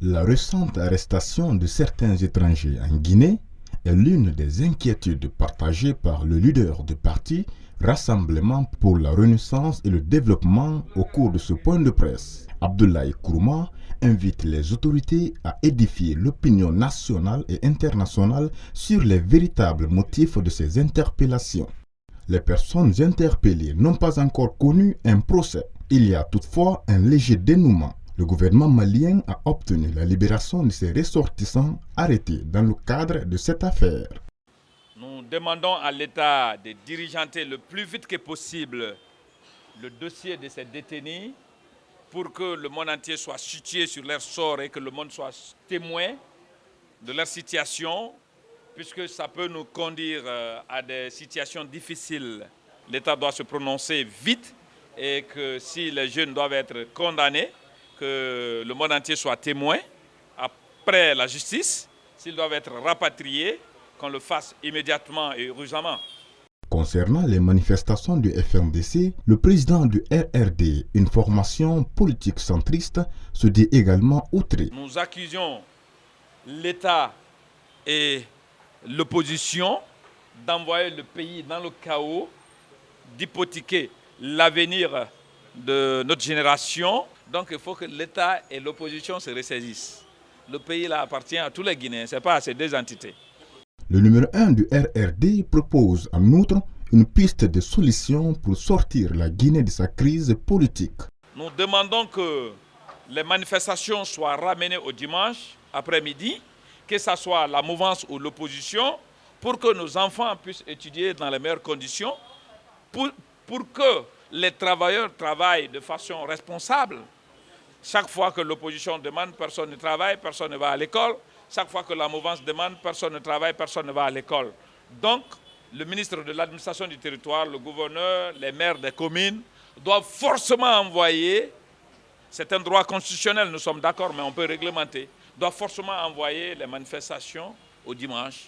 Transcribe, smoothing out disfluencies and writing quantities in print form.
La récente arrestation de certains étrangers en Guinée est l'une des inquiétudes partagées par le leader du parti Rassemblement pour la Renaissance et le Développement au cours de ce point de presse. Abdoulaye Kourouma invite les autorités à édifier l'opinion nationale et internationale sur les véritables motifs de ces interpellations. Les personnes interpellées n'ont pas encore connu un procès. Il y a toutefois un léger dénouement. Le gouvernement malien a obtenu la libération de ses ressortissants arrêtés dans le cadre de cette affaire. Nous demandons à l'État de diligenter le plus vite que possible le dossier de ces détenus pour que le monde entier soit situé sur leur sort et que le monde soit témoin de leur situation, puisque ça peut nous conduire à des situations difficiles. L'État doit se prononcer vite et que si les jeunes doivent être condamnés, que le monde entier soit témoin après la justice. S'ils doivent être rapatriés, qu'on le fasse immédiatement et urgemment. Concernant les manifestations du FNDC, le président du RRD, une formation politique centriste, se dit également outré. Nous accusions l'État et l'opposition d'envoyer le pays dans le chaos, d'hypothéquer l'avenir de notre génération. Donc il faut que l'État et l'opposition se ressaisissent. Le pays là appartient à tous les Guinéens, ce n'est pas à ces deux entités. Le numéro 1 du RRD propose en outre une piste de solution pour sortir la Guinée de sa crise politique. Nous demandons que les manifestations soient ramenées au dimanche après-midi, que ce soit la mouvance ou l'opposition, pour que nos enfants puissent étudier dans les meilleures conditions, pour que les travailleurs travaillent de façon responsable. Chaque fois que l'opposition demande, personne ne travaille, personne ne va à l'école. Chaque fois que la mouvance demande, personne ne travaille, personne ne va à l'école. Donc, le ministre de l'administration du territoire, le gouverneur, les maires des communes doivent forcément envoyer, c'est un droit constitutionnel, nous sommes d'accord, mais on peut réglementer, doivent forcément envoyer les manifestations au dimanche.